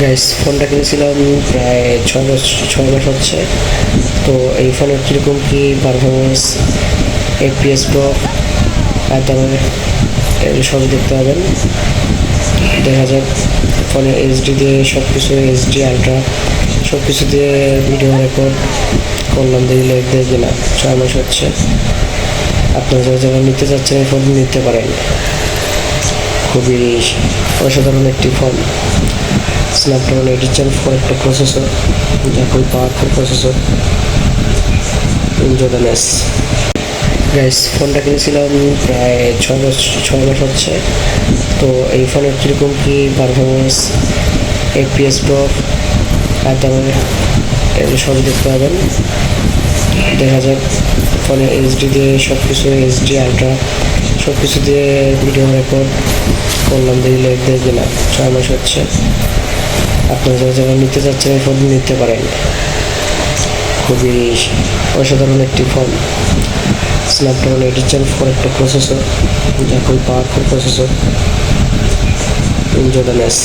Guys, ফোনটা কিনেছিলাম প্রায় 6 মাস হচ্ছে। তো এই ফোনের কীরকম কী পারফরমেন্স, এফপিএস ড্রপ আর দামের এগুলো সবই দেখতে পাবেন। দেখা যাক ফোনে এইচডি দিয়ে সব কিছু, এইচডি আলট্রা সব কিছু দিয়ে ভিডিও রেকর্ড করলাম, দেখি লেগ দেয় কিনা। 6 মাস হচ্ছে। আপনারা যারা নিতে চাচ্ছেন এই ফোন নিতে পারেন। খুবই অসাধারণ একটি ফোন। স্ন্যাপড্রাগন 8 Gen 4 একটা প্রসেসর, যা খুবই powerful processor. Enjoy the ness. Guys, ফোনটা কিনেছিলাম প্রায় 6 মাস হচ্ছে। তো এই ফোনের কীরকম কী পারফরমেন্স, এফপিএস ড্রপ আর দামের এগুলো সবই দেখতে পাবেন। দেখা যাক ফোনে এইচডি দিয়ে সব কিছু, এইচডি আলট্রা সব কিছু দিয়ে ভিডিও রেকর্ড করলাম, দেখি লেগ দেয় কিনা। 6 মাস হচ্ছে। আপনারা যারা নিতে চাচ্ছেন এই ফোন নিতে পারেন। খুবই অসাধারণ একটি ফোন। স্ন্যাপড্রাগন 8 Gen 4 একটা প্রসেসর, যা খুবই পাওয়ারফুল প্রসেসর। Enjoy the নেস।